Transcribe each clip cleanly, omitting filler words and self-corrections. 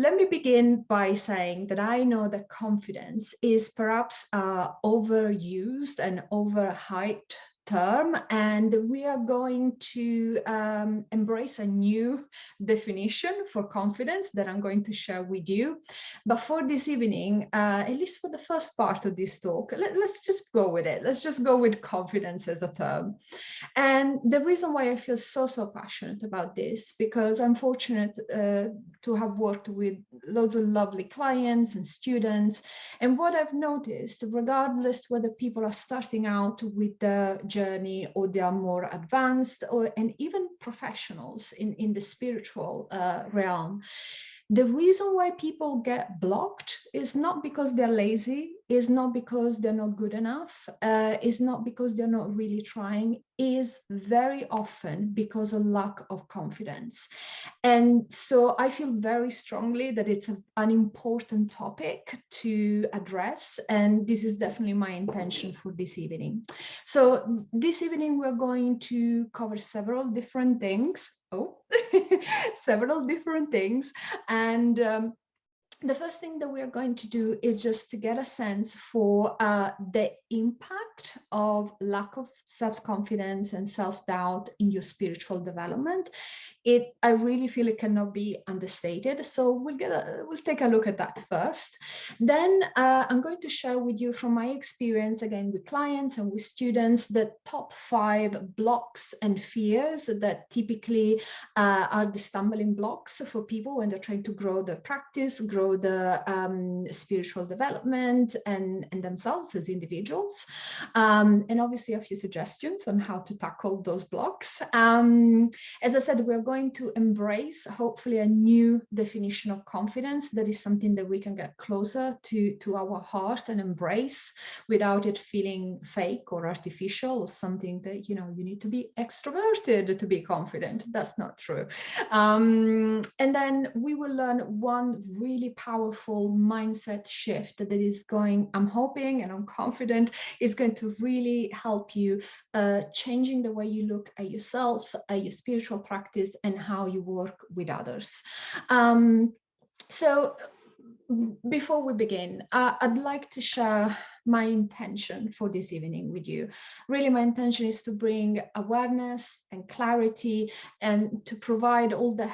Let me begin by saying that I know that confidence is perhaps overused and overhyped term, and we are going to embrace a new definition for confidence that I'm going to share with you. But for this evening, at least for the first part of this talk, let's just go with it. Let's just go with confidence as a term. And the reason why I feel so passionate about this, because I'm fortunate to have worked with loads of lovely clients and students. And what I've noticed, regardless whether people are starting out with the journey or they are more advanced, and even professionals in the spiritual realm, the reason why people get blocked is not because they're lazy, is not because they're not good enough, is not because they're not really trying, is very often because of lack of confidence. And so I feel very strongly that it's an important topic to address, and this is definitely my intention for this evening. So this evening we're going to cover several different things. Several different things. And the first thing that we are going to do is just to get a sense for the impact of lack of self-confidence and self-doubt in your spiritual development. I really feel it cannot be understated. So we'll take a look at that first. Then I'm going to share with you from my experience, again, with clients and with students, the top 5 blocks and fears that typically are the stumbling blocks for people when they're trying to grow their practice, grow the spiritual development and themselves as individuals. And obviously a few suggestions on how to tackle those blocks. As I said, we're going to embrace hopefully a new definition of confidence that is something that we can get closer to our heart and embrace without it feeling fake or artificial or something that, you need to be extroverted to be confident. That's not true. And then we will learn one really powerful mindset shift that is going, I'm hoping and I'm confident, is going to really help you changing the way you look at yourself, at your spiritual practice, and how you work with others. So before we begin, I'd like to share my intention for this evening with you. Really, my intention is to bring awareness and clarity and to provide all the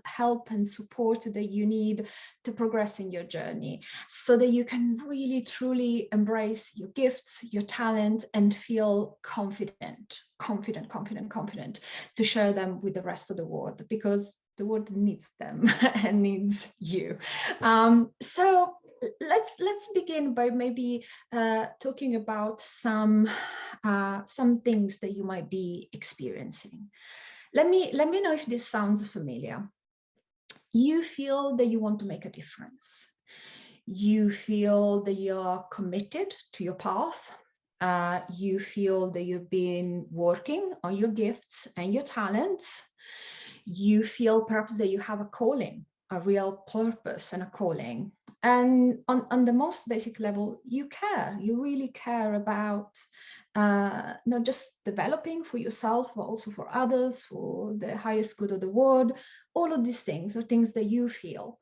help and support that you need to progress in your journey so that you can really, truly embrace your gifts, your talent, and feel confident to share them with the rest of the world, because the world needs them and needs you. So let's begin by maybe talking about some things that you might be experiencing. Let me know if this sounds familiar. You feel that you want to make a difference. You feel that you're committed to your path. You feel that you've been working on your gifts and your talents. You feel perhaps that you have a calling, a real purpose and a calling. And on the most basic level, you really care about not just developing for yourself, but also for others, for the highest good of the world. All of these things are things that you feel.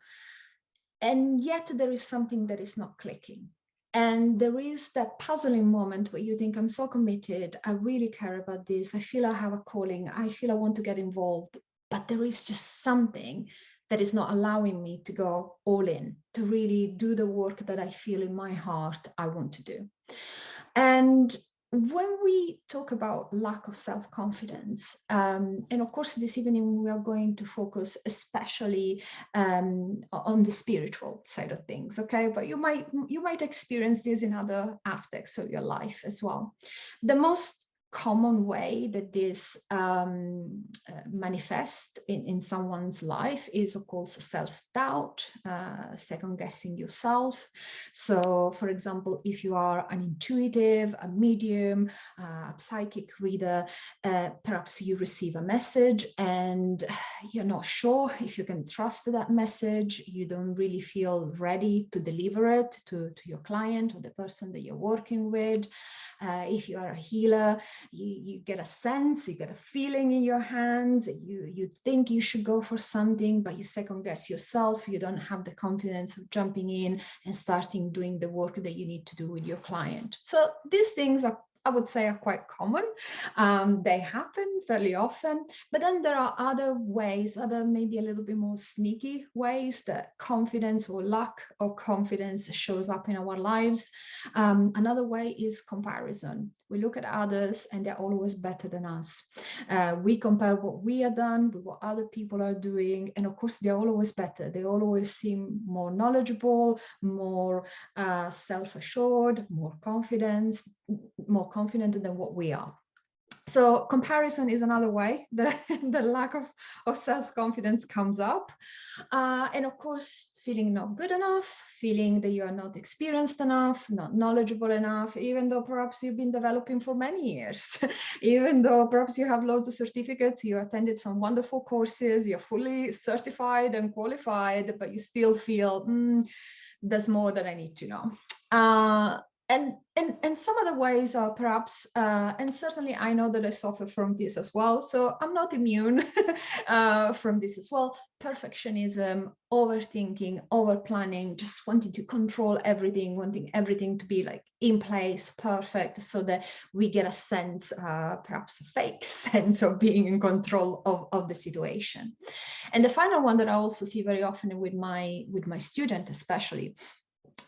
And yet there is something that is not clicking. And there is that puzzling moment where you think, I'm so committed, I really care about this, I feel I have a calling, I feel I want to get involved, but there is just something that is not allowing me to go all in, to really do the work that I feel in my heart I want to do. And when we talk about lack of self-confidence, and of course this evening we are going to focus especially on the spiritual side of things, okay? But you might experience this in other aspects of your life as well. The most common way that this manifests in someone's life is, of course, self-doubt, second-guessing yourself. So, for example, if you are an intuitive, a medium, a psychic reader, perhaps you receive a message and you're not sure if you can trust that message. You don't really feel ready to deliver it to your client or the person that you're working with. If you are a healer, you get a sense, you get a feeling in your hands, you think you should go for something, but you second guess yourself. You don't have the confidence of jumping in and starting doing the work that you need to do with your client. So these things are, I would say, are quite common. They happen fairly often, but then there are other ways, other maybe a little bit more sneaky ways that confidence or lack of confidence shows up in our lives. Another way is comparison. We look at others and they're always better than us. We compare what we have done with what other people are doing. And of course, they're always better. They always seem more knowledgeable, more self-assured, more confident than what we are. So comparison is another way that the lack of self-confidence comes up. And of course, feeling not good enough, feeling that you are not experienced enough, not knowledgeable enough, even though perhaps you've been developing for many years, even though perhaps you have loads of certificates, you attended some wonderful courses, you're fully certified and qualified, but you still feel, there's more that I need to know. And some other ways are perhaps, and certainly I know that I suffer from this as well, so I'm not immune from this as well. Perfectionism, overthinking, over-planning, just wanting to control everything, wanting everything to be like in place, perfect, so that we get a sense, perhaps a fake sense of being in control of the situation. And the final one that I also see very often with my student especially,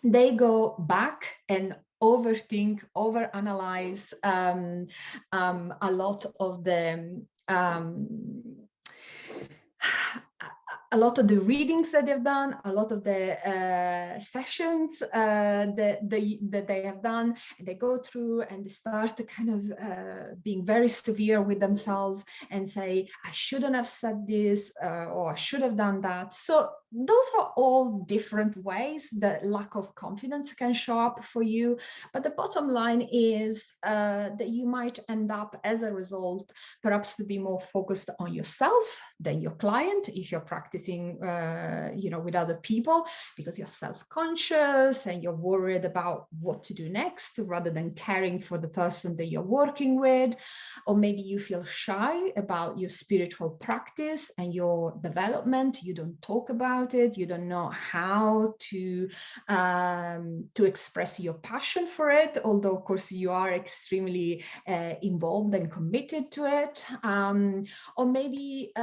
they go back and overthink, overanalyze a lot of the a lot of the readings that they've done, a lot of the sessions that they have done, and they go through and they start to kind of being very severe with themselves and say, I shouldn't have said this, or I should have done that. So those are all different ways that lack of confidence can show up for you. But the bottom line is that you might end up, as a result, perhaps to be more focused on yourself than your client if you're practicing with other people, because you're self-conscious and you're worried about what to do next rather than caring for the person that you're working with. Or maybe you feel shy about your spiritual practice and your development. You don't talk about it. You don't know how to express your passion for it, although of course you are extremely involved and committed to it. Or maybe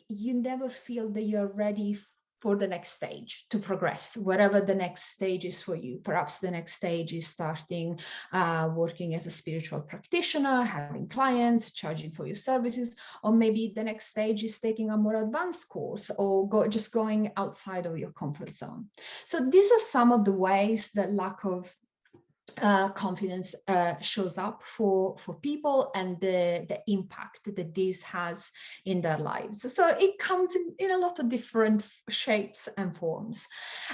you never feel that you're ready for the next stage to progress, whatever the next stage is for you. Perhaps the next stage is starting working as a spiritual practitioner, having clients, charging for your services, or maybe the next stage is taking a more advanced course, or just going outside of your comfort zone. So these are some of the ways that lack of confidence shows up for people, and the impact that this has in their lives. So it comes in a lot of different shapes and forms.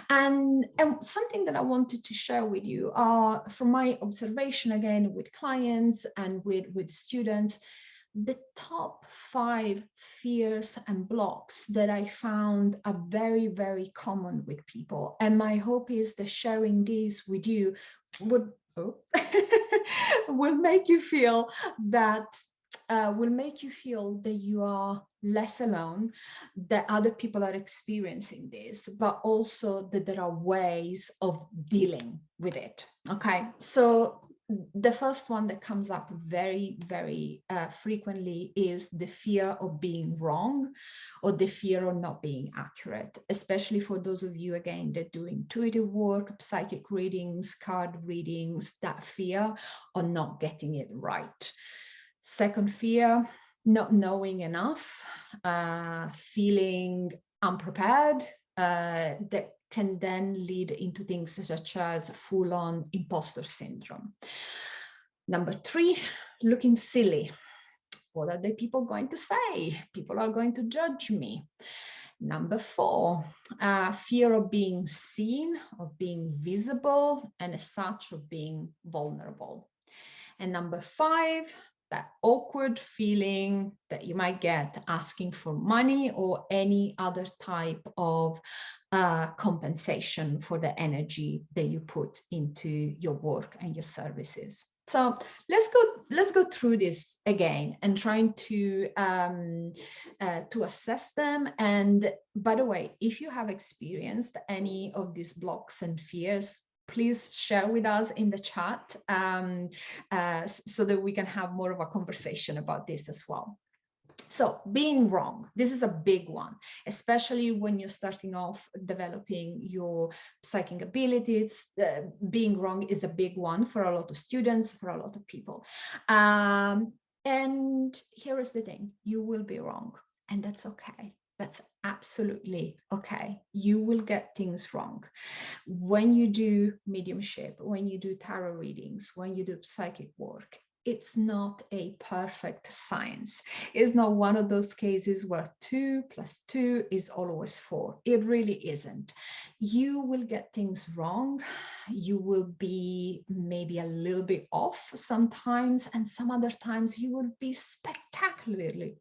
And something that I wanted to share with you from my observation, again, with clients and with students, the top 5 fears and blocks that I found are very, very common with people. And my hope is that sharing these with you would will make you feel that you are less alone, that other people are experiencing this, but also that there are ways of dealing with it. Okay, so the first one that comes up very, very frequently is the fear of being wrong, or the fear of not being accurate, especially for those of you, again, that do intuitive work, psychic readings, card readings, that fear of not getting it right. Second fear, not knowing enough, feeling unprepared, that can then lead into things such as full-on imposter syndrome. Number 3, looking silly. What are the people going to say? People are going to judge me. Number 4, fear of being seen, of being visible, and as such of being vulnerable. And number 5, that awkward feeling that you might get asking for money or any other type of compensation for the energy that you put into your work and your services. So let's go through this again and trying to assess them. And by the way, if you have experienced any of these blocks and fears, please share with us in the chat, so that we can have more of a conversation about this as well. So being wrong, this is a big one, especially when you're starting off developing your psychic abilities. Being wrong is a big one for a lot of students, for a lot of people. And here is the thing, you will be wrong, and that's okay. That's absolutely okay. You will get things wrong. When you do mediumship, when you do tarot readings, when you do psychic work, it's not a perfect science. It's not one of those cases where 2 + 2 is always 4. It really isn't. You will get things wrong. You will be maybe a little bit off sometimes, and some other times you will be spectacularly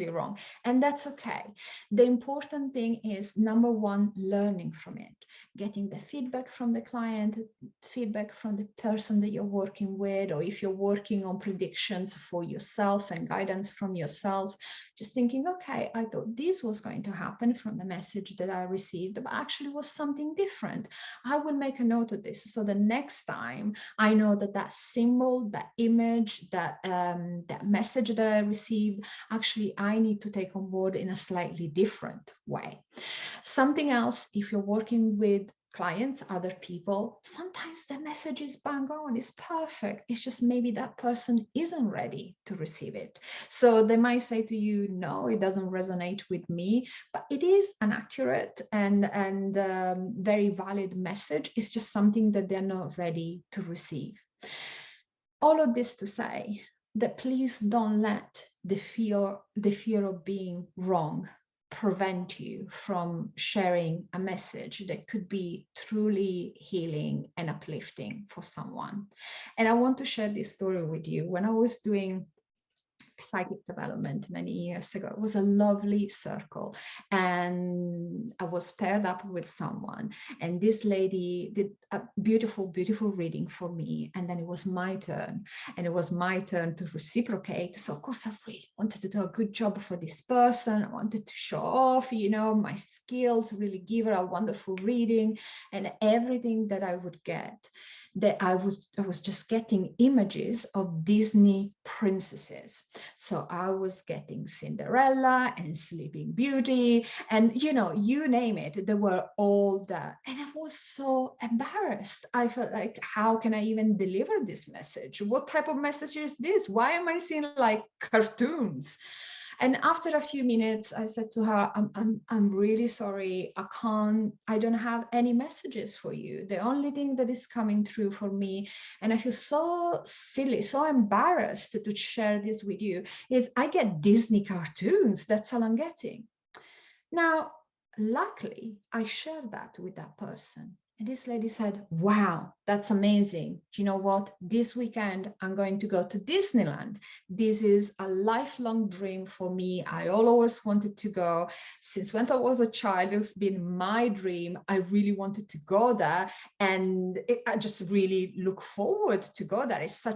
wrong. And that's okay. The important thing is, number one, learning from it, getting the feedback from the client, feedback from the person that you're working with, or if you're working on predictions for yourself and guidance from yourself, just thinking, okay, I thought this was going to happen from the message that I received, but actually was something different. I will make a note of this, so the next time I know that that symbol, that image, that message that I received, actually I need to take on board in a slightly different way. Something else, if you're working with clients, other people, sometimes the message is bang on, it's perfect. It's just maybe that person isn't ready to receive it. So they might say to you, no, it doesn't resonate with me, but it is an accurate and very valid message. It's just something that they're not ready to receive. All of this to say that please don't let the fear of being wrong prevent you from sharing a message that could be truly healing and uplifting for someone. And I want to share this story with you. When I was doing psychic development many years ago, it was a lovely circle, and I was paired up with someone, and this lady did a beautiful reading for me, and then it was my turn, and it was my turn to reciprocate. So of course I really wanted to do a good job for this person. I wanted to show off, my skills, really give her a wonderful reading, and everything that I would get, that I was just getting images of Disney princesses. So I was getting Cinderella and Sleeping Beauty, and you name it, they were all there. And I was so embarrassed. I felt like, how can I even deliver this message? What type of message is this? Why am I seeing like cartoons? And after a few minutes, I said to her, I'm really sorry. I don't have any messages for you. The only thing that is coming through for me, and I feel so silly, so embarrassed to share this with you, is I get Disney cartoons. That's all I'm getting. Now, luckily, I shared that with that person. And this lady said, wow, that's amazing. You know what? This weekend, I'm going to go to Disneyland. This is a lifelong dream for me. I always wanted to go. Since when I was a child, it's been my dream. I really wanted to go there. And I just really look forward to go there. It's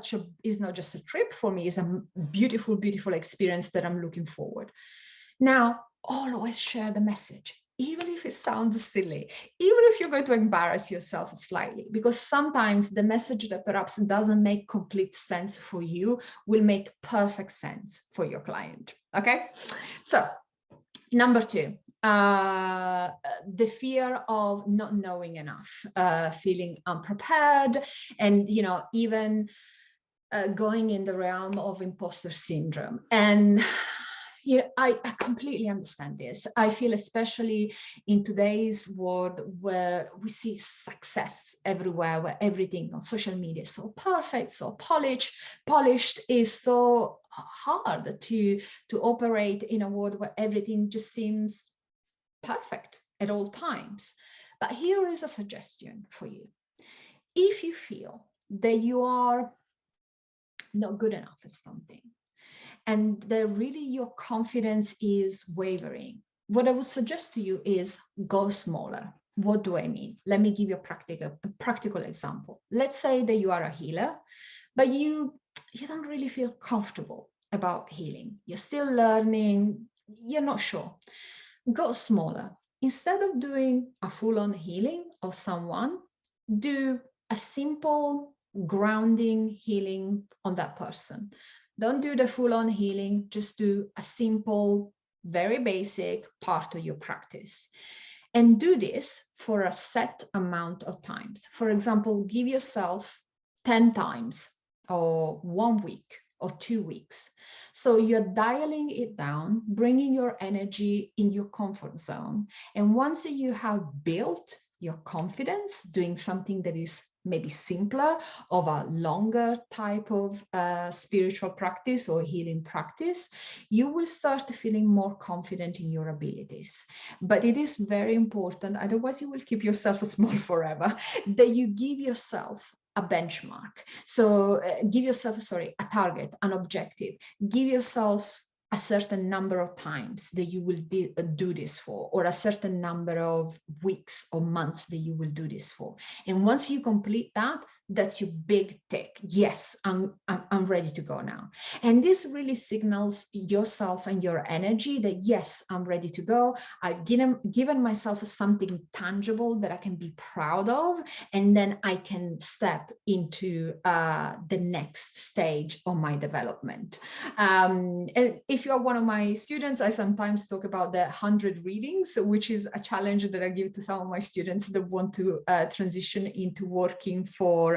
not just a trip for me. It's a beautiful, beautiful experience that I'm looking forward. Now, always share the message, even if it sounds silly, even if you're going to embarrass yourself slightly, because sometimes the message that perhaps doesn't make complete sense for you will make perfect sense for your client. Okay, so number 2, the fear of not knowing enough, feeling unprepared, and even going in the realm of imposter syndrome. And I completely understand this. I feel, especially in today's world where we see success everywhere, where everything on social media is so perfect, so polished, is so hard to operate in a world where everything just seems perfect at all times. But here is a suggestion for you. If you feel that you are not good enough at something, and that really your confidence is wavering, what I would suggest to you is go smaller. What do I mean? Let me give you a practical example. Let's say that you are a healer, but you don't really feel comfortable about healing. You're still learning, you're not sure. Go smaller. Instead of doing a full-on healing of someone, do a simple grounding healing on that person. Don't do the full-on healing, just do a simple, very basic part of your practice. And do this for a set amount of times. For example, give yourself 10 times, or 1 week, or 2 weeks. So you're dialing it down, bringing your energy in your comfort zone. And once you have built your confidence, doing something that is maybe simpler, of a longer type of spiritual practice or healing practice, you will start feeling more confident in your abilities. But it is very important, otherwise you will keep yourself small forever, that you give yourself a benchmark. So give yourself, a target, an objective. Give yourself a certain number of times that you will do this for, or a certain number of weeks or months that you will do this for. And once you complete that, that's your big tick. Yes, I'm ready to go now. And this really signals yourself and your energy that, yes, I'm ready to go. I've given myself something tangible that I can be proud of, and then I can step into the next stage of my development. And if you're one of my students, I sometimes talk about the 100 readings, which is a challenge that I give to some of my students that want to transition into working for,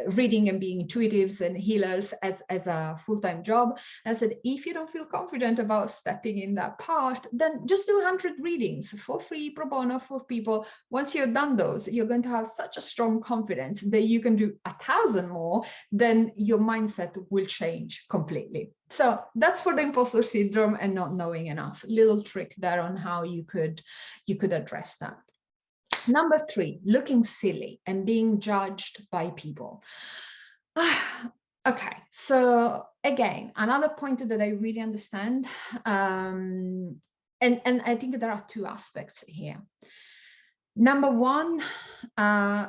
reading and being intuitives and healers as a full-time job. I said, if you don't feel confident about stepping in that part, then just do 100 readings for free, pro bono, for people. Once you're done those, you're going to have such a strong confidence that you can do 1,000 more, then your mindset will change completely. So that's for the imposter syndrome and not knowing enough. Little trick there on how you could address that. Number 3, looking silly and being judged by people. Okay, so again, another point that I really understand, and I think there are 2 aspects here. Number 1,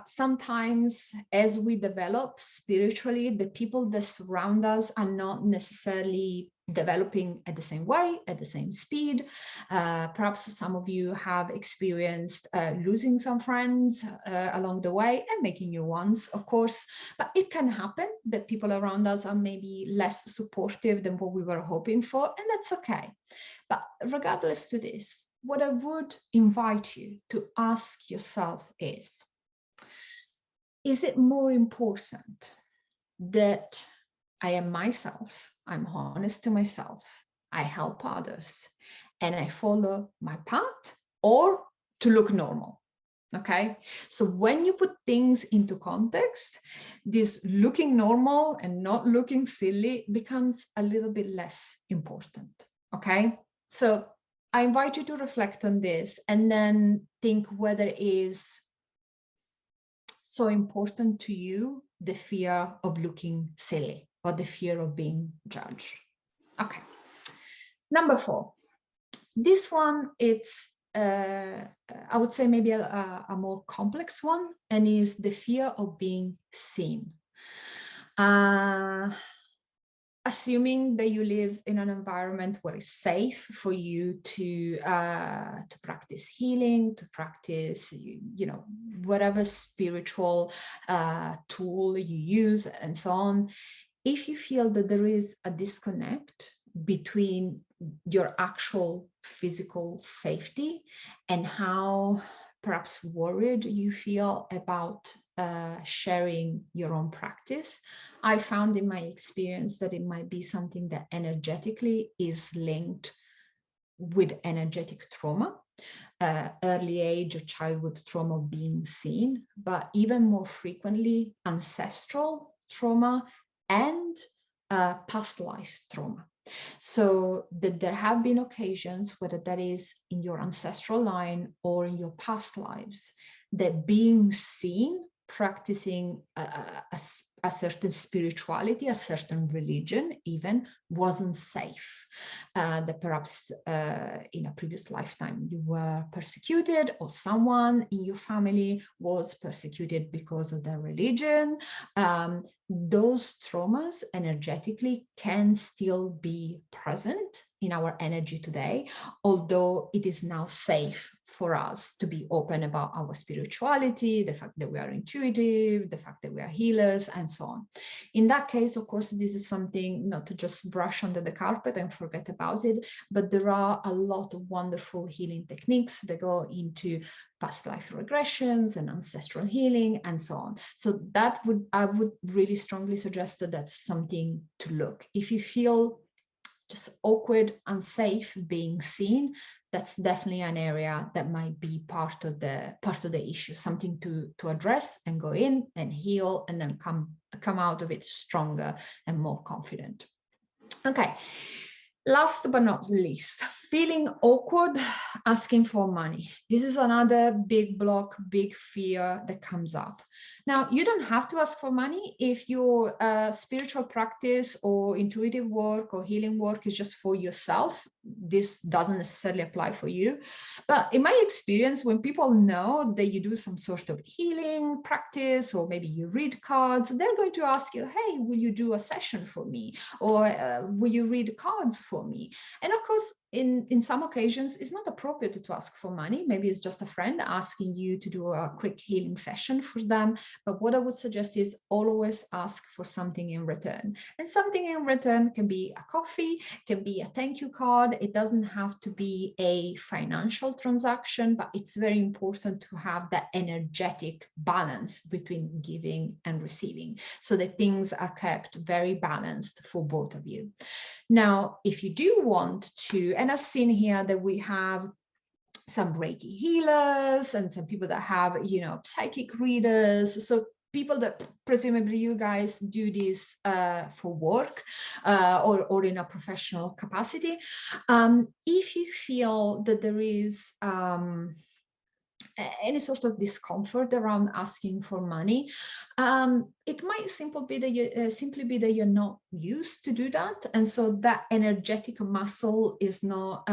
sometimes as we develop spiritually, the people that surround us are not necessarily developing at the same way, at the same speed. Perhaps some of you have experienced losing some friends along the way, and making new ones, of course. But it can happen that people around us are maybe less supportive than what we were hoping for, and that's okay. But regardless to this, what I would invite you to ask yourself is it more important that I am myself, I'm honest to myself, I help others, and I follow my path, or to look normal? Okay, so when you put things into context, this looking normal and not looking silly becomes a little bit less important. Okay, so I invite you to reflect on this and then think whether it is so important to you, the fear of looking silly or the fear of being judged. Okay. Number 4, this one, it's I would say maybe a more complex one, and is the fear of being seen. Assuming that you live in an environment where it's safe for you to practice healing, to practice, whatever spiritual tool you use, and so on. If you feel that there is a disconnect between your actual physical safety and how perhaps worried you feel about sharing your own practice, I found in my experience that it might be something that energetically is linked with energetic trauma, early age or childhood trauma being seen, but even more frequently ancestral trauma and past life trauma. So that there have been occasions, whether that is in your ancestral line or in your past lives, that being seen practicing a a certain spirituality, a certain religion even wasn't safe. That perhaps in a previous lifetime you were persecuted, or someone in your family was persecuted because of their religion. Those traumas energetically can still be present in our energy today, although it is now safe for us to be open about our spirituality, the fact that we are intuitive, the fact that we are healers, and so on. In that case, of course, this is something not to just brush under the carpet and forget about it, but there are a lot of wonderful healing techniques that go into past life regressions and ancestral healing and so on. So that I would really strongly suggest that that's something to look. If you feel just awkward, unsafe being seen, that's definitely an area that might be part of the issue, something to address and go in and heal, and then come out of it stronger and more confident. Okay. Last but not least, feeling awkward asking for money. This is another big block, big fear that comes up. Now, you don't have to ask for money if your spiritual practice or intuitive work or healing work is just for yourself. This doesn't necessarily apply for you. But in my experience, when people know that you do some sort of healing practice, or maybe you read cards, they're going to ask you, hey, will you do a session for me? Or will you read cards for me? And of course, in some occasions, it's not appropriate to ask for money. Maybe it's just a friend asking you to do a quick healing session for them. But what I would suggest is always ask for something in return. And something in return can be a coffee, can be a thank you card. It doesn't have to be a financial transaction, but it's very important to have that energetic balance between giving and receiving, so that things are kept very balanced for both of you. Now, if you do want to, and I've seen here that we have some Reiki healers and some people that have, psychic readers. So people that presumably you guys do this for work or in a professional capacity. If you feel that there is any sort of discomfort around asking for money, it might simply be that you're not used to do that, and so that energetic muscle is not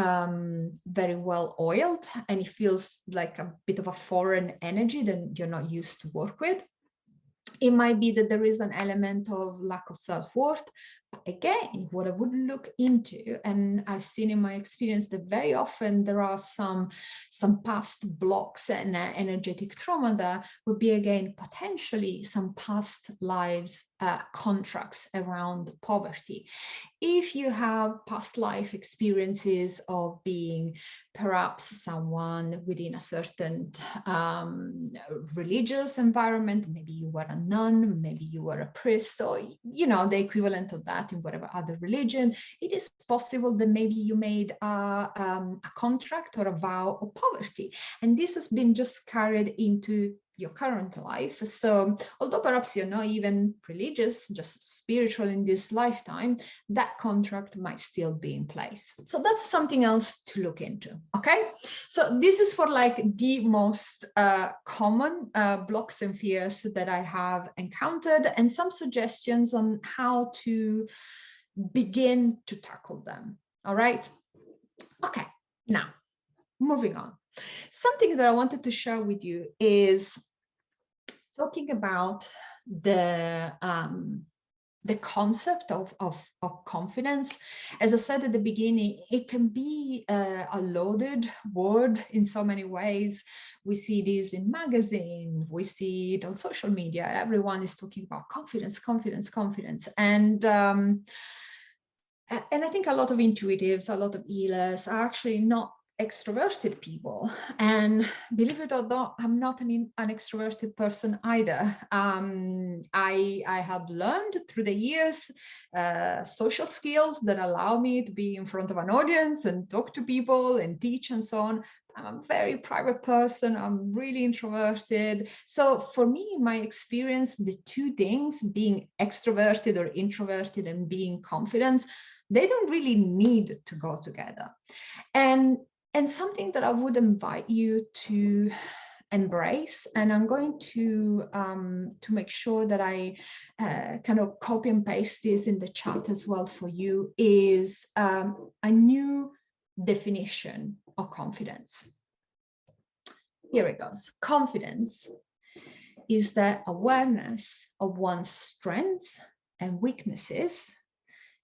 very well oiled, and it feels like a bit of a foreign energy that you're not used to work with. It might be that there is an element of lack of self-worth. But again, what I would look into, and I've seen in my experience that very often there are some past blocks and energetic trauma that would be, again, potentially some past lives contracts around poverty. If you have past life experiences of being perhaps someone within a certain religious environment, maybe you were a nun, maybe you were a priest, or the equivalent of that in whatever other religion, it is possible that maybe you made a contract or a vow of poverty, and this has been just carried into your current life. So although perhaps you're not even religious, just spiritual in this lifetime, that contract might still be in place. So that's something else to look into. Okay, so this is for like the most common blocks and fears that I have encountered, and some suggestions on how to begin to tackle them. All right. Okay, now moving on. Something that I wanted to share with you is talking about the concept of confidence. As I said at the beginning, it can be a loaded word in so many ways. We see this in magazines, we see it on social media. Everyone is talking about confidence, confidence, confidence. And I think a lot of intuitives, a lot of healers are actually not extroverted people, and believe it or not, I'm not an extroverted person either. I have learned through the years social skills that allow me to be in front of an audience and talk to people and teach and so on. I'm a very private person. I'm really introverted. So for me, in my experience, the two things, being extroverted or introverted and being confident, they don't really need to go together. And something that I would invite you to embrace, and I'm going to make sure that I kind of copy and paste this in the chat as well for you, is a new definition of confidence. Here it goes. Confidence is the awareness of one's strengths and weaknesses,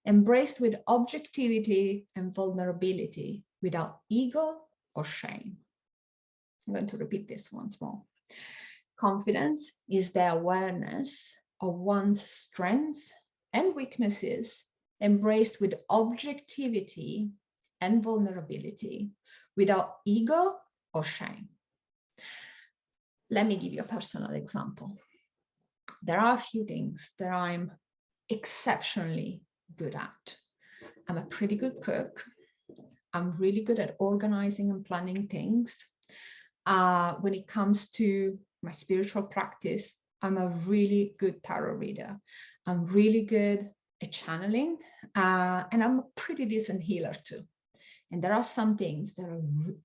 embraced with objectivity and vulnerability, without ego or shame. I'm going to repeat this once more. Confidence is the awareness of one's strengths and weaknesses, embraced with objectivity and vulnerability, without ego or shame. Let me give you a personal example. There are a few things that I'm exceptionally good at. I'm a pretty good cook. I'm really good at organizing and planning things. When it comes to my spiritual practice, I'm a really good tarot reader. I'm really good at channeling, and I'm a pretty decent healer too. And there are some things that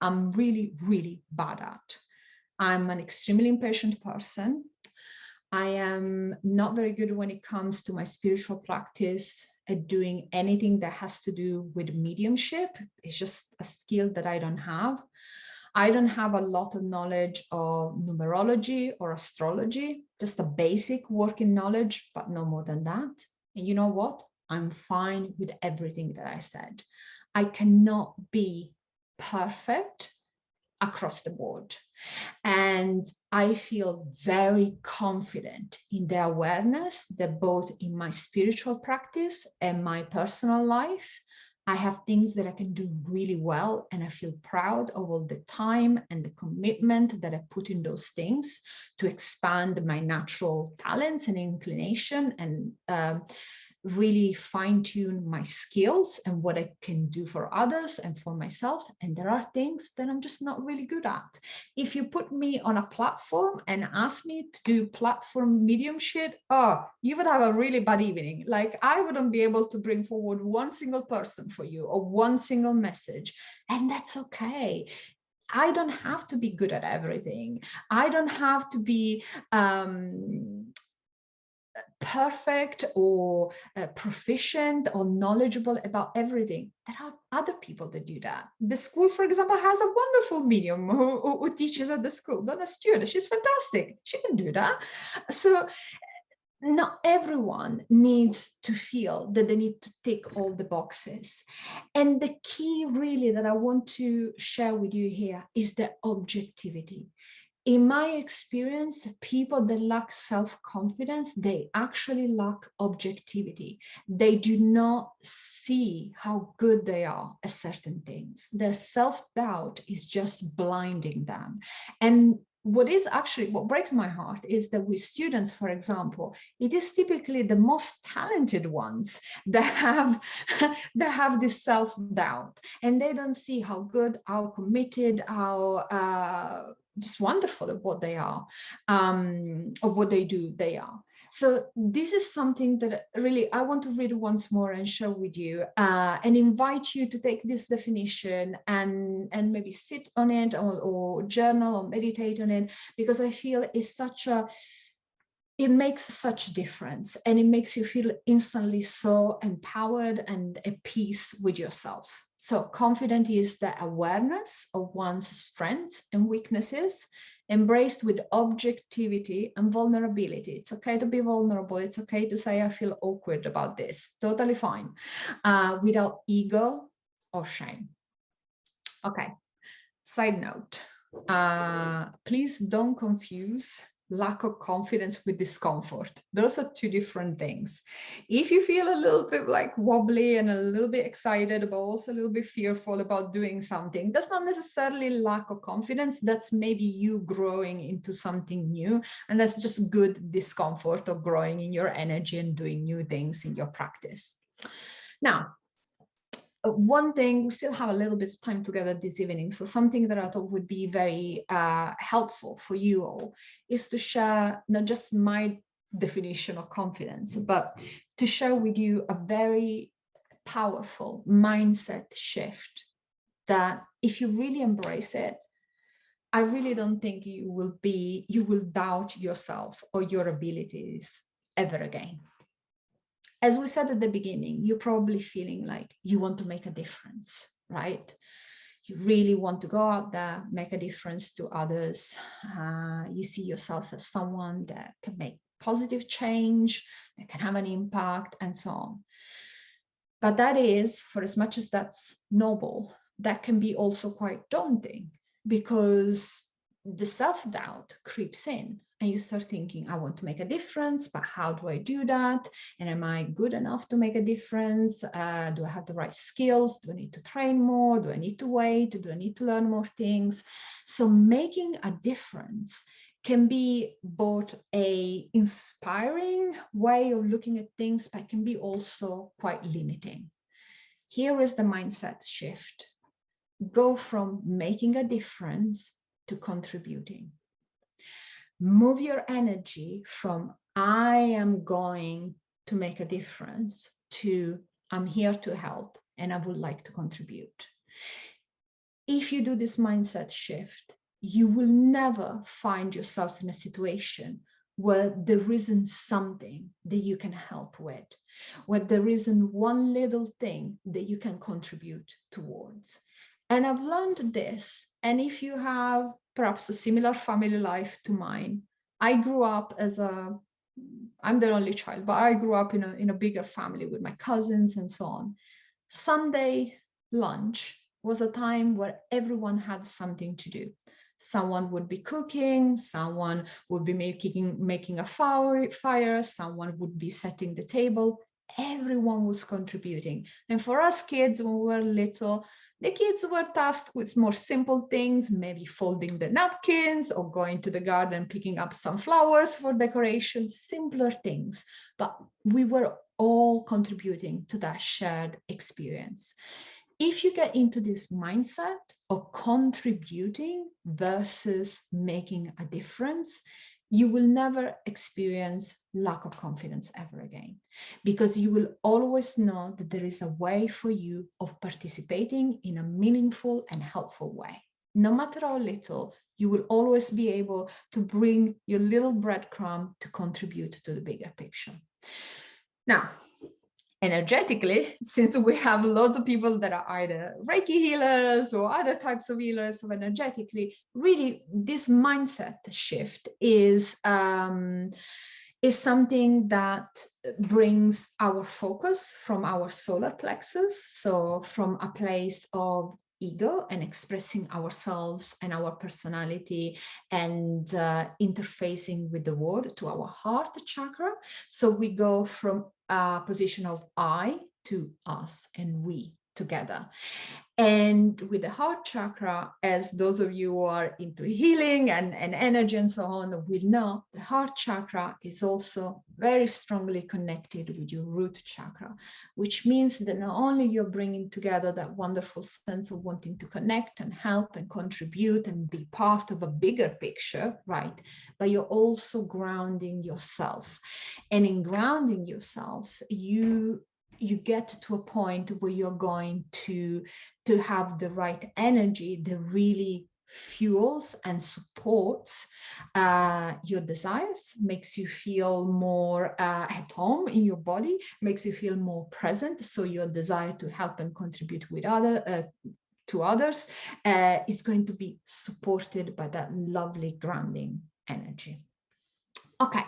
I'm really, really bad at. I'm an extremely impatient person. I am not very good when it comes to my spiritual practice at doing anything that has to do with mediumship. It's just a skill that I don't have. I don't have a lot of knowledge of numerology or astrology, just a basic working knowledge, but no more than that. And you know what? I'm fine with everything that I said. I cannot be perfect across the board. And I feel very confident in the awareness that both in my spiritual practice and my personal life, I have things that I can do really well, and I feel proud of all the time and the commitment that I put in those things to expand my natural talents and inclination, and really fine-tune my skills and what I can do for others and for myself. And there are things that I'm just not really good at. If you put me on a platform and ask me to do platform medium shit, oh, you would have a really bad evening. Like, I wouldn't be able to bring forward one single person for you or one single message. And that's okay. I don't have to be good at everything. I don't have to be perfect or proficient or knowledgeable about everything. There are other people that do that. The school, for example, has a wonderful medium who teaches at the school, Donna Stewart. She's fantastic. She can do that. So not everyone needs to feel that they need to tick all the boxes. And the key really that I want to share with you here is the objectivity. In my experience, people that lack self-confidence, they actually lack objectivity. They do not see how good they are at certain things. Their self-doubt is just blinding them. And what breaks my heart is that with students, for example, it is typically the most talented ones that have this self-doubt, and they don't see how good, how committed, how just wonderful at what they are, or what they do they are. So this is something that really I want to read once more and share with you, and invite you to take this definition and maybe sit on it, or journal or meditate on it, because I feel it makes such a difference, and it makes you feel instantly so empowered and at peace with yourself. So confident is the awareness of one's strengths and weaknesses, embraced with objectivity and vulnerability. It's okay to be vulnerable. It's okay to say, I feel awkward about this. Totally fine. Without ego or shame. Okay. Side note, please don't confuse lack of confidence with discomfort. Those are two different things. If you feel a little bit like wobbly and a little bit excited, but also a little bit fearful about doing something, that's not necessarily lack of confidence. That's maybe you growing into something new. And that's just good discomfort of growing in your energy and doing new things in your practice. Now, one thing, we still have a little bit of time together this evening, so something that I thought would be very helpful for you all is to share not just my definition of confidence, but to share with you a very powerful mindset shift that if you really embrace it, I really don't think you will doubt yourself or your abilities ever again. As we said at the beginning, you're probably feeling like you want to make a difference, right? You really want to go out there, make a difference to others. You see yourself as someone that can make positive change, that can have an impact, and so on. But that is, for as much as that's noble, that can be also quite daunting, because the self-doubt creeps in and you start thinking, I want to make a difference, but how do I do that? And am I good enough to make a difference? Do I have the right skills? Do I need to train more? Do I need to wait? Do I need to learn more things? So making a difference can be both a inspiring way of looking at things, but can be also quite limiting. Here is the mindset shift. Go from making a difference to contributing. Move your energy from I am going to make a difference to I'm here to help and I would like to contribute. If you do this mindset shift, you will never find yourself in a situation where there isn't something that you can help with, where there isn't one little thing that you can contribute towards. And I've learned this, and if you have perhaps a similar family life to mine, I'm the only child, but I grew up in a bigger family with my cousins and so on. Sunday lunch was a time where everyone had something to do. Someone would be cooking, someone would be making a fire, someone would be setting the table. Everyone was contributing. And for us kids, when we were little, the kids were tasked with more simple things, maybe folding the napkins or going to the garden, picking up some flowers for decoration, simpler things. But we were all contributing to that shared experience. If you get into this mindset of contributing versus making a difference, you will never experience lack of confidence ever again, because you will always know that there is a way for you of participating in a meaningful and helpful way. No matter how little, you will always be able to bring your little breadcrumb to contribute to the bigger picture. Now, energetically, since we have lots of people that are either Reiki healers or other types of healers, so energetically, really this mindset shift is something that brings our focus from our solar plexus, so from a place of ego and expressing ourselves and our personality and interfacing with the world, to our heart chakra. So we go from a position of I to us and we together. And with the heart chakra, as those of you who are into healing and energy and so on will know, the heart chakra is also very strongly connected with your root chakra, which means that not only you're bringing together that wonderful sense of wanting to connect and help and contribute and be part of a bigger picture, right? But you're also grounding yourself. And in grounding yourself, you get to a point where you're going to have the right energy that really fuels and supports your desires, makes you feel more at home in your body, makes you feel more present. So your desire to help and contribute with to others is going to be supported by that lovely grounding energy. Okay,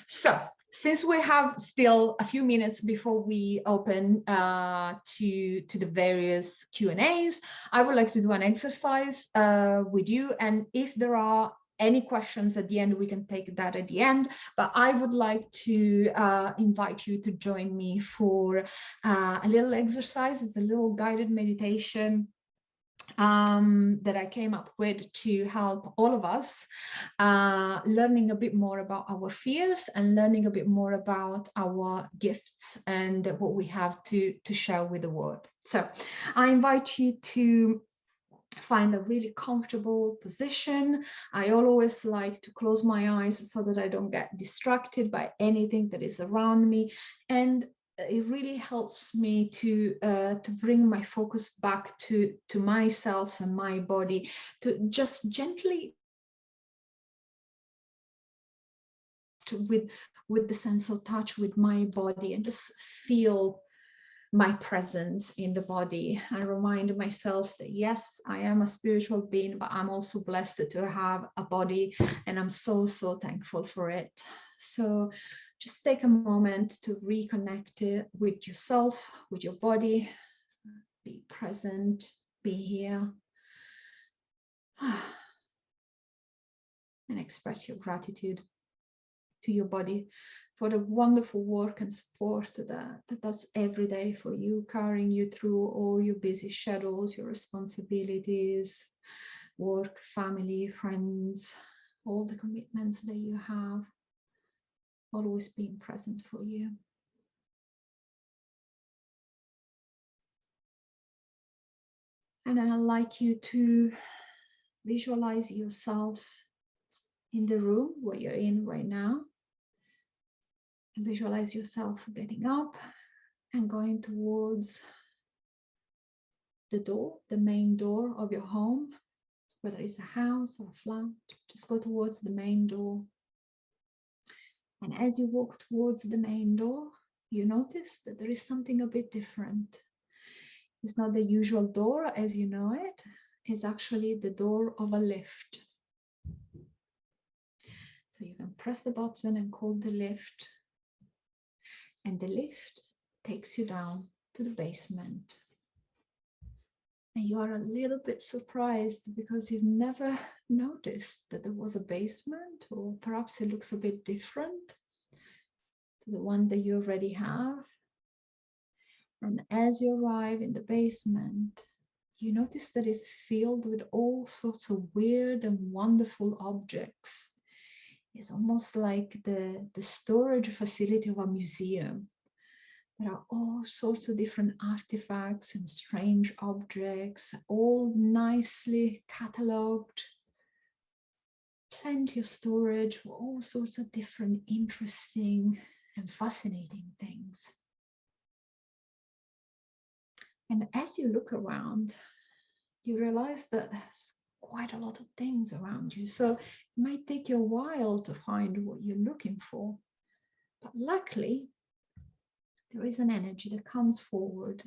so since we have still a few minutes before we open to the various Q&As, I would like to do an exercise with you. And if there are any questions at the end, we can take that at the end. But I would like to invite you to join me for a little exercise. It's a little guided meditation that I came up with to help all of us learning a bit more about our fears and learning a bit more about our gifts and what we have to share with the world. So I invite you to find a really comfortable position. I always like to close my eyes so that I don't get distracted by anything that is around me. And it really helps me to bring my focus back to myself and my body, to just gently with the sense of touch with my body, and just feel my presence in the body. I remind myself that yes, I am a spiritual being, but I'm also blessed to have a body, and I'm so thankful for it. So just take a moment to reconnect with yourself, with your body. Be present, be here, and express your gratitude to your body for the wonderful work and support that does every day for you, carrying you through all your busy schedules, your responsibilities, work, family, friends, all the commitments that you have, always being present for you. And I'd like you to visualize yourself in the room where you're in right now. And visualize yourself getting up and going towards the door, the main door of your home, whether it's a house or a flat. Just go towards the main door. And as you walk towards the main door, you notice that there is something a bit different. It's not the usual door as you know it. It's actually the door of a lift. So you can press the button and call the lift, and the lift takes you down to the basement. And you are a little bit surprised because you've never noticed that there was a basement, or perhaps it looks a bit different to the one that you already have. And as you arrive in the basement, you notice that it's filled with all sorts of weird and wonderful objects. It's almost like the storage facility of a museum. There are all sorts of different artifacts and strange objects, all nicely catalogued. Plenty of storage for all sorts of different interesting and fascinating things. And as you look around, you realize that there's quite a lot of things around you. So it might take you a while to find what you're looking for. But luckily, there is an energy that comes forward.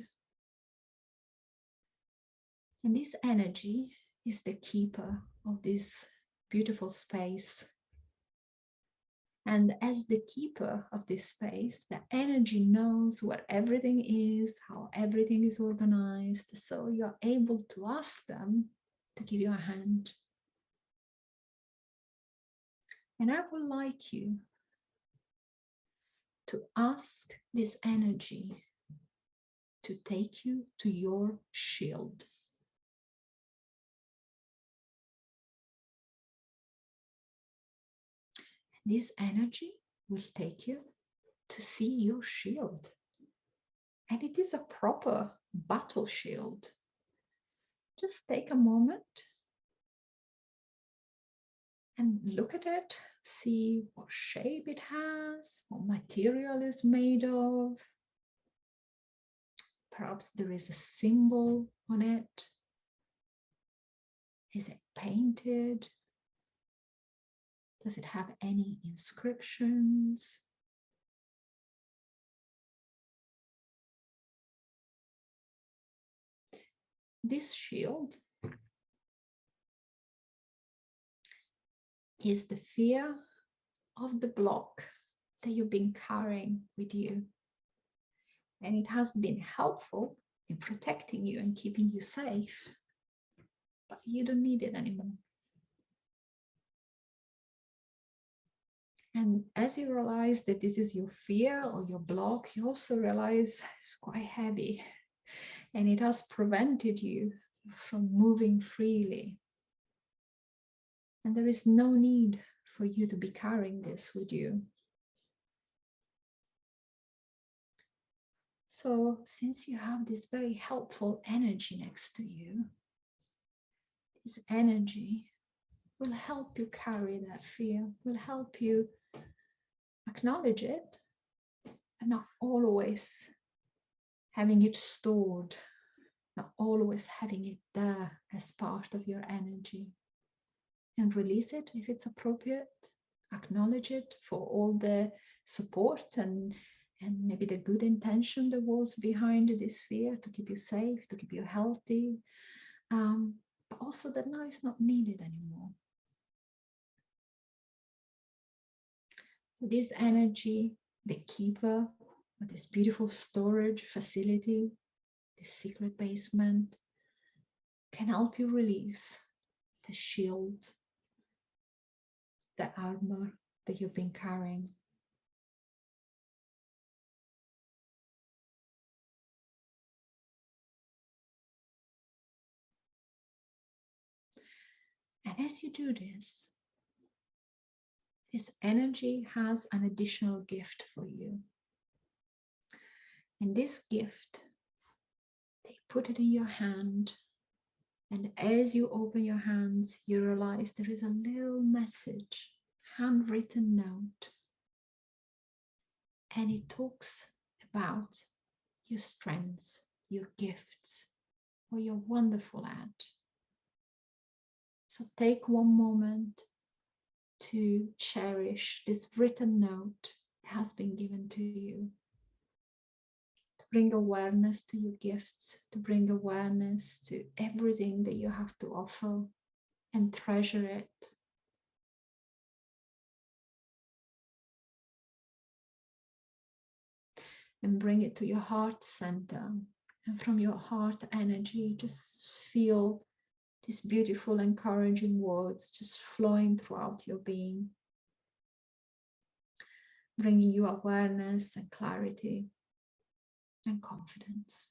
And this energy is the keeper of this beautiful space. And as the keeper of this space, the energy knows where everything is, how everything is organized. So you're able to ask them to give you a hand. And I would like you to ask this energy to take you to your shield. This energy will take you to see your shield. And it is a proper battle shield. Just take a moment and look at it, see what shape it has, what material is made of. Perhaps there is a symbol on it. Is it painted? Does it have any inscriptions? This shield is the fear of the block that you've been carrying with you. And it has been helpful in protecting you and keeping you safe, but you don't need it anymore. And as you realize that this is your fear or your block, you also realize it's quite heavy and it has prevented you from moving freely. And there is no need for you to be carrying this with you. So since you have this very helpful energy next to you, this energy will help you carry that fear, will help you acknowledge it, and not always having it stored, not always having it there as part of your energy. And release it if it's appropriate. Acknowledge it for all the support and maybe the good intention that was behind this fear to keep you safe, to keep you healthy, but also that now it's not needed anymore. So this energy, the keeper of this beautiful storage facility, this secret basement, can help you release the shield, the armor that you've been carrying. And as you do this energy has an additional gift for you. And this gift, they put it in your hand. And as you open your hands, you realize there is a little message, handwritten note. And it talks about your strengths, your gifts, what you're wonderful at. So take one moment to cherish this written note that has been given to you. To bring awareness to your gifts, to bring awareness to everything that you have to offer, and treasure it. And bring it to your heart center. And from your heart energy, just feel these beautiful, encouraging words just flowing throughout your being, bringing you awareness and clarity and confidence.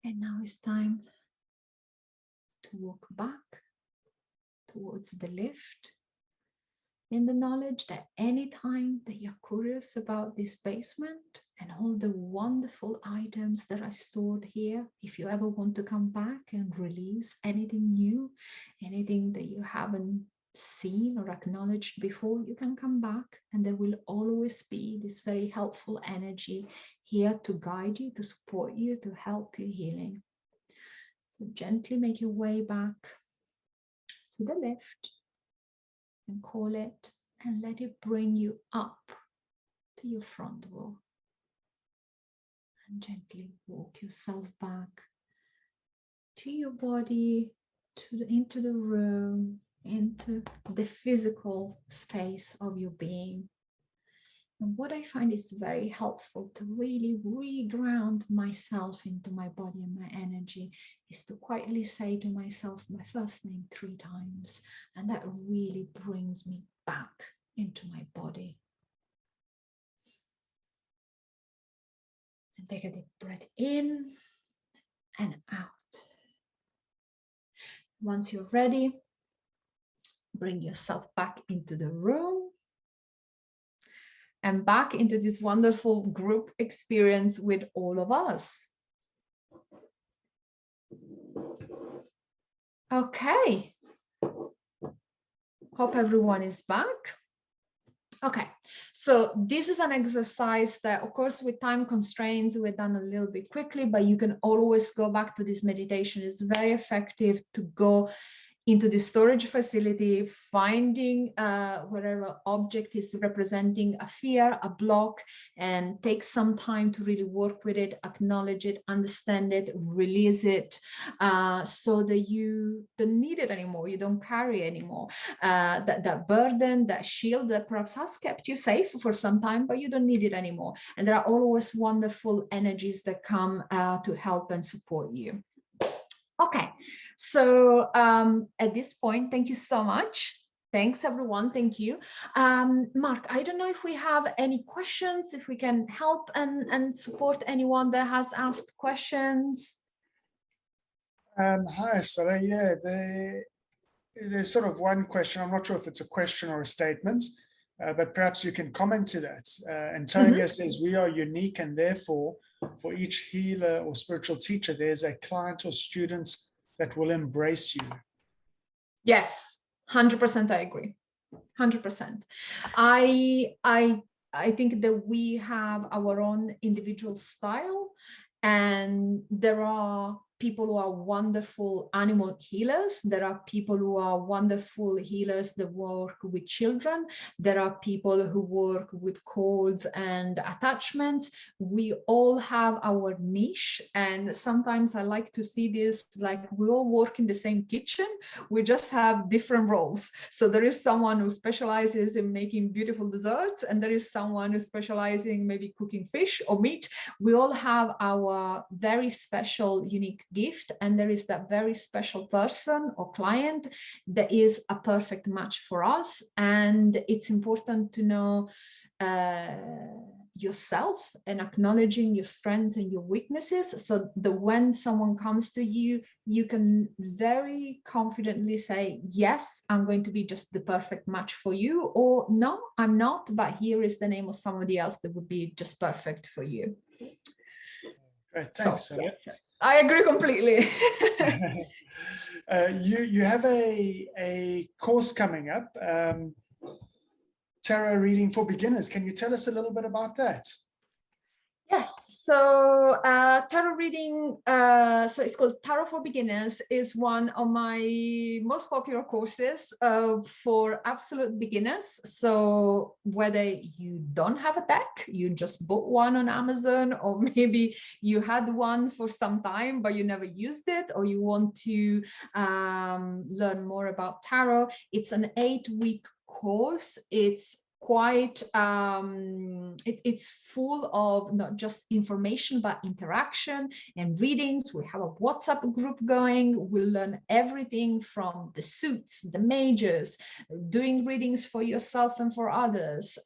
And now it's time to walk back towards the lift, in the knowledge that anytime that you're curious about this basement and all the wonderful items that are stored here, if you ever want to come back and release anything new, anything that you haven't seen or acknowledged before, you can come back, and there will always be this very helpful energy here to guide you, to support you, to help you healing. So gently make your way back to the lift and call it, and let it bring you up to your front door. And gently walk yourself back to your body, into the room, into the physical space of your being. And what I find is very helpful to really re-ground myself into my body and my energy is to quietly say to myself my first name 3 times. And that really brings me back into my body. And take a deep breath in and out. Once you're ready, bring yourself back into the room and back into this wonderful group experience with all of us. Okay. Hope everyone is back. Okay, so this is an exercise that, of course, with time constraints, we're done a little bit quickly, but you can always go back to this meditation. It's very effective to go into the storage facility, finding whatever object is representing a fear, a block, and take some time to really work with it, acknowledge it, understand it, release it, so that you don't need it anymore, you don't carry anymore. That burden, that shield that perhaps has kept you safe for some time, but you don't need it anymore. And there are always wonderful energies that come to help and support you. Okay, so at this point, thank you so much. Thanks, everyone. Thank you. Mark, I don't know if we have any questions, if we can help and support anyone that has asked questions. Hi, Sarah. Yeah, there's sort of one question. I'm not sure if it's a question or a statement, but perhaps you can comment to that. Antonia says, we are unique and therefore for each healer or spiritual teacher, there's a client or student that will embrace you. Yes, 100% I agree. 100%. I think that we have our own individual style, and there are people who are wonderful animal healers. There are people who are wonderful healers that work with children. There are people who work with codes and attachments. We all have our niche, and sometimes I like to see this like we all work in the same kitchen. We just have different roles. So there is someone who specializes in making beautiful desserts, and there is someone who specializes in maybe cooking fish or meat. We all have our very special, unique gift, and there is that very special person or client that is a perfect match for us. And it's important to know yourself and acknowledging your strengths and your weaknesses, so that when someone comes to you, you can very confidently say, yes, I'm going to be just the perfect match for you, or no, I'm not, but here is the name of somebody else that would be just perfect for you. Great, thanks. So, yes, I agree completely. You have a course coming up, tarot reading for beginners. Can you tell us a little bit about that? Yes, so tarot reading, so it's called Tarot for Beginners, is one of my most popular courses for absolute beginners. So whether you don't have a deck, you just bought one on Amazon, or maybe you had one for some time but you never used it, or you want to learn more about tarot, it's an 8-week course. It's quite it's full of not just information but interaction and readings. We have a WhatsApp group going. We'll learn everything from the suits, the majors, doing readings for yourself and for others,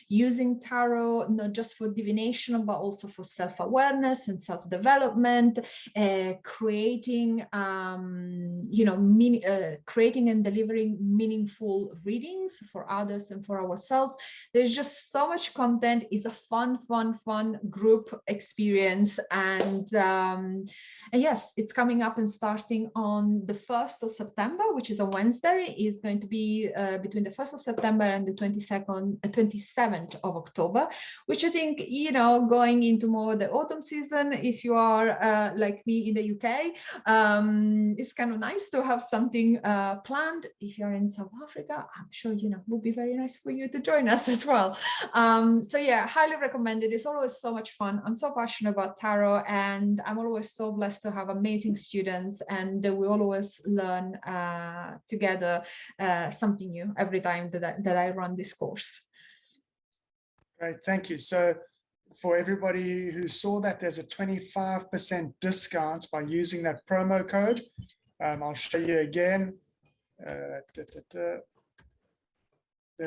using tarot not just for divination but also for self-awareness and self-development, creating creating and delivering meaningful readings for others and for ourselves. There's just so much content. It's a fun group experience, and yes, it's coming up and starting on the 1st of September, which is a Wednesday. Is going to be between the 1st of September and the 27th of October, which I think, going into more the autumn season, if you are like me in the UK, it's kind of nice to have something planned. If you're in South Africa, I'm sure would be very nice for you to join us as well. So yeah, highly recommended. It's always so much fun. I'm so passionate about tarot, and I'm always so blessed to have amazing students, and we always learn together something new every time that I run this course. Great, thank you. So for everybody who saw that, there's a 25% discount by using that promo code. I'll show you again. There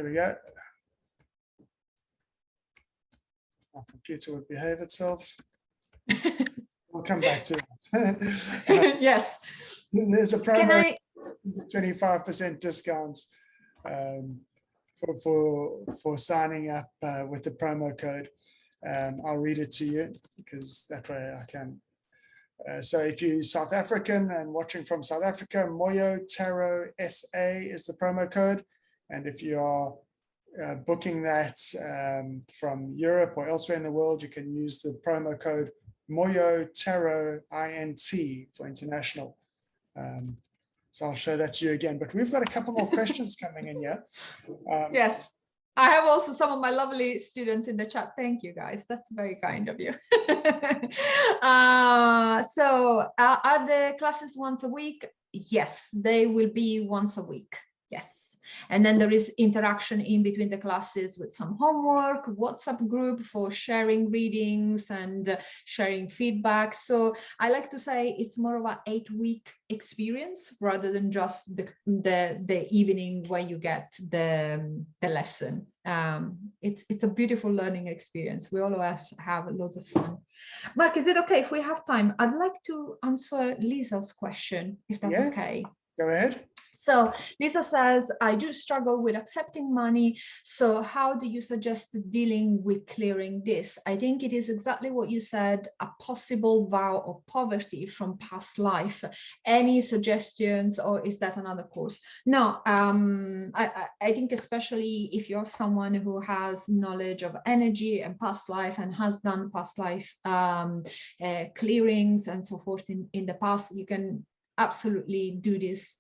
we go. My computer would behave itself. We'll come back to that. Yes. There's a promo 25% discount for signing up with the promo code. I'll read it to you because that way I can. So if you're South African and watching from South Africa, Moyo Tarot SA is the promo code. And if you are booking that from Europe or elsewhere in the world, you can use the promo code Moyo Tarot INT for international. So I'll show that to you again. But we've got a couple more questions coming in here. Yes. I have also some of my lovely students in the chat. Thank you, guys. That's very kind of you. So are the classes once a week? Yes, they will be once a week. Yes. And then there is interaction in between the classes with some homework, WhatsApp group for sharing readings and sharing feedback. So I like to say it's more of an 8-week experience rather than just the evening where you get the lesson. It's a beautiful learning experience. We always have lots of fun. Mark, is it okay if we have time? I'd like to answer Lisa's question, if that's okay. Go ahead. So Lisa says, I do struggle with accepting money. So how do you suggest dealing with clearing this? I think it is exactly what you said, a possible vow of poverty from past life. Any suggestions, or is that another course? No, I think especially if you're someone who has knowledge of energy and past life and has done past life clearings and so forth in the past, you can absolutely do this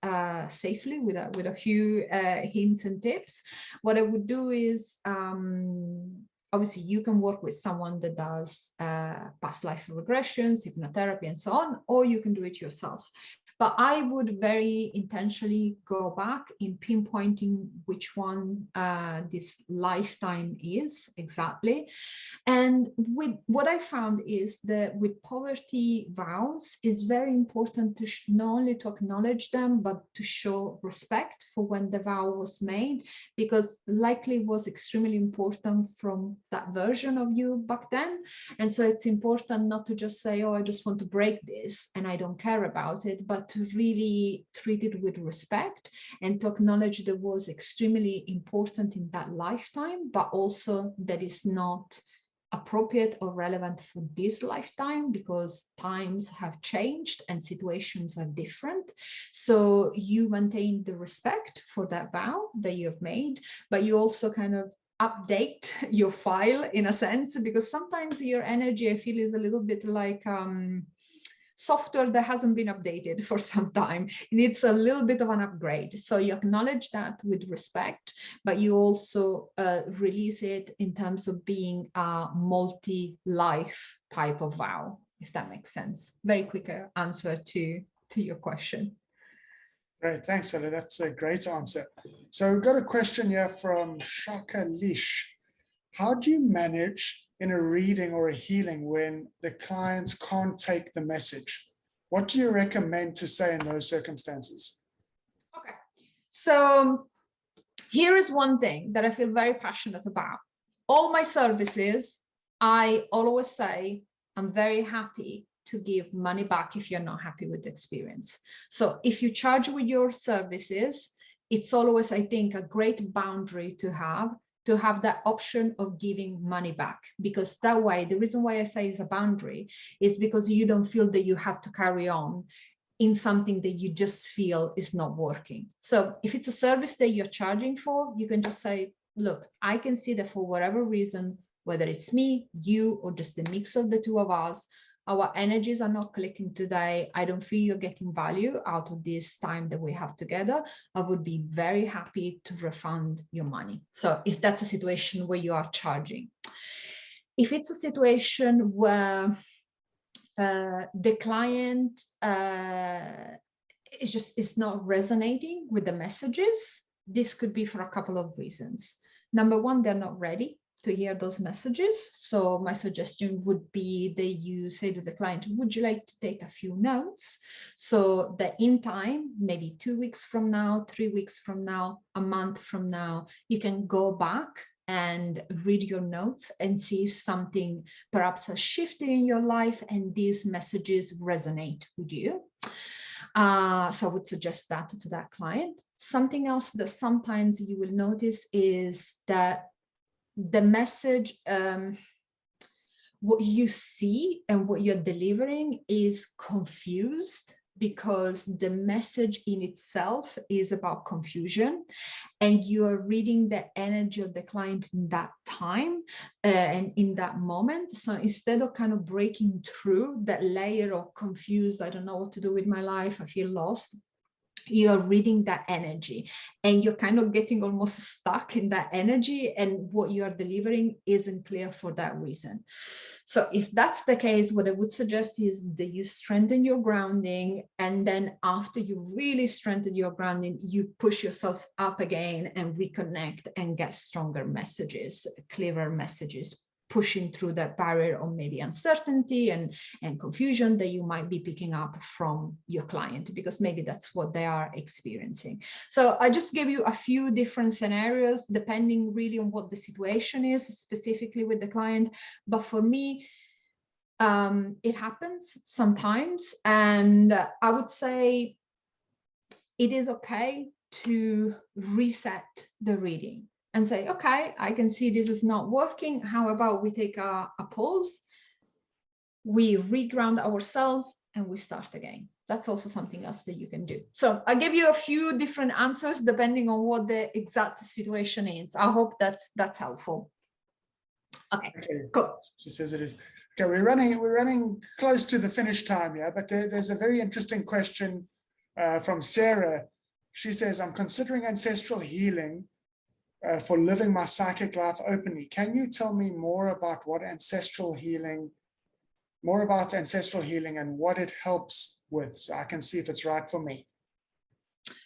safely with a few hints and tips. What I would do is obviously you can work with someone that does past life regressions, hypnotherapy, and so on, or you can do it yourself. But I would very intentionally go back in pinpointing which one this lifetime is exactly. And with what I found is that with poverty vows, it's very important to not only to acknowledge them, but to show respect for when the vow was made, because likely was extremely important from that version of you back then. And so it's important not to just say, oh, I just want to break this and I don't care about it, but to really treat it with respect and to acknowledge that was extremely important in that lifetime, but also that is not appropriate or relevant for this lifetime because times have changed and situations are different. So you maintain the respect for that vow that you have made, but you also kind of update your file in a sense, because sometimes your energy, I feel, is a little bit like software that hasn't been updated for some time. It needs a little bit of an upgrade. So you acknowledge that with respect, but you also release it in terms of being a multi-life type of vow, if that makes sense. Very quick answer to your question. Great, thanks, Ella. That's a great answer. So we've got a question here from Shaka Lish. How do you manage in a reading or a healing when the clients can't take the message? What do you recommend to say in those circumstances? Okay, so here is one thing that I feel very passionate about. All my services, I always say, I'm very happy to give money back if you're not happy with the experience. So if you charge with your services, it's always, I think, a great boundary to have that option of giving money back, because that way, the reason why I say it's a boundary is because you don't feel that you have to carry on in something that you just feel is not working. So if it's a service that you're charging for, you can just say, look, I can see that for whatever reason, whether it's me, you, or just the mix of the two of us, our energies are not clicking today. I don't feel you're getting value out of this time that we have together. I would be very happy to refund your money. So if that's a situation where you are charging. If it's a situation where the client is not resonating with the messages, this could be for a couple of reasons. Number one, they're not ready to hear those messages. So my suggestion would be that you say to the client, would you like to take a few notes so that in time, maybe 2 weeks from now, 3 weeks from now, a month from now, you can go back and read your notes and see if something perhaps has shifted in your life and these messages resonate with you. So I would suggest that to that client. Something else that sometimes you will notice is that the message, what you see and what you're delivering is confused, because the message in itself is about confusion, and you are reading the energy of the client in that time and in that moment. So instead of kind of breaking through that layer of confused, I don't know what to do with my life, I feel lost, you're reading that energy and you're kind of getting almost stuck in that energy, and what you are delivering isn't clear for that reason. So if that's the case, what I would suggest is that you strengthen your grounding, and then after you really strengthen your grounding, you push yourself up again and reconnect and get stronger messages, clearer messages, pushing through that barrier of maybe uncertainty and confusion that you might be picking up from your client, because maybe that's what they are experiencing. So I just gave you a few different scenarios depending really on what the situation is specifically with the client. But for me, it happens sometimes, and I would say it is okay to reset the reading and say, okay, I can see this is not working. How about we take a pause, we reground ourselves, and we start again. That's also something else that you can do. So I give you a few different answers depending on what the exact situation is. I hope that's helpful. Okay, cool. She says it is. Okay, we're running close to the finish time here, but there's a very interesting question from Sarah. She says, I'm considering ancestral healing for living my psychic life openly. Can you tell me more about ancestral healing and what it helps with, so I can see if it's right for me?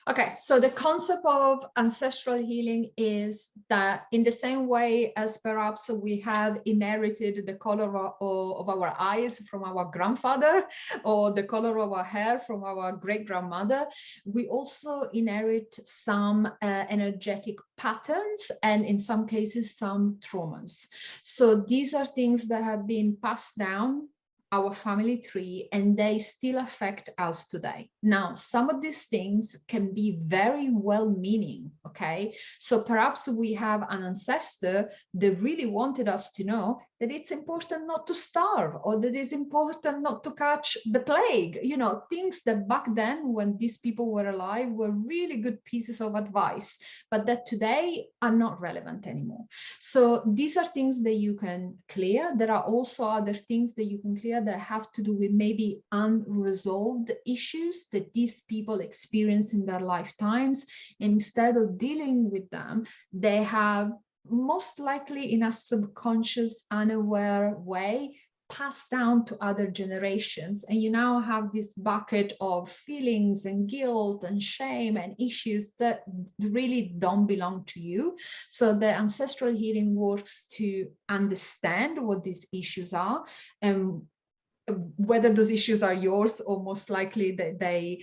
Okay, so the concept of ancestral healing is that in the same way as perhaps we have inherited the color of our eyes from our grandfather, or the color of our hair from our great-grandmother, we also inherit some energetic patterns, and in some cases some traumas. So these are things that have been passed down our family tree, and they still affect us today. Now, some of these things can be very well-meaning, okay? So perhaps we have an ancestor that really wanted us to know that it's important not to starve, or that it's important not to catch the plague, you know, things that back then when these people were alive were really good pieces of advice, but that today are not relevant anymore. So these are things that you can clear. There are also other things that you can clear that have to do with maybe unresolved issues that these people experience in their lifetimes. And instead of dealing with them, they have most likely in a subconscious, unaware way passed down to other generations, and you now have this bucket of feelings and guilt and shame and issues that really don't belong to you. So the ancestral healing works to understand what these issues are, and whether those issues are yours, or most likely that they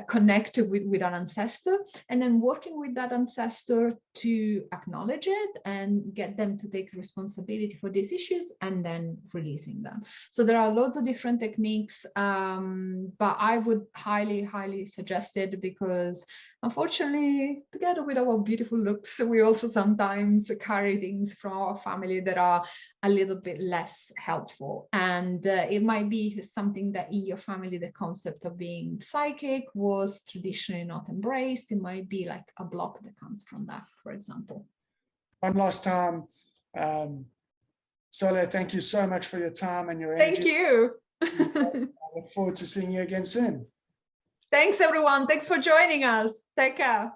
connect with an ancestor, and then working with that ancestor to acknowledge it and get them to take responsibility for these issues, and then releasing them. So there are loads of different techniques, but I would highly suggest it, because unfortunately, together with our beautiful looks, we also sometimes carry things from our family that are a little bit less helpful. And it might be something that in your family, the concept of being psychic was traditionally not embraced. It might be like a block that comes from that, for example. One last time, Sole, thank you so much for your time and your energy. Thank you. I look forward to seeing you again soon. Thanks, everyone. Thanks for joining us. Take care.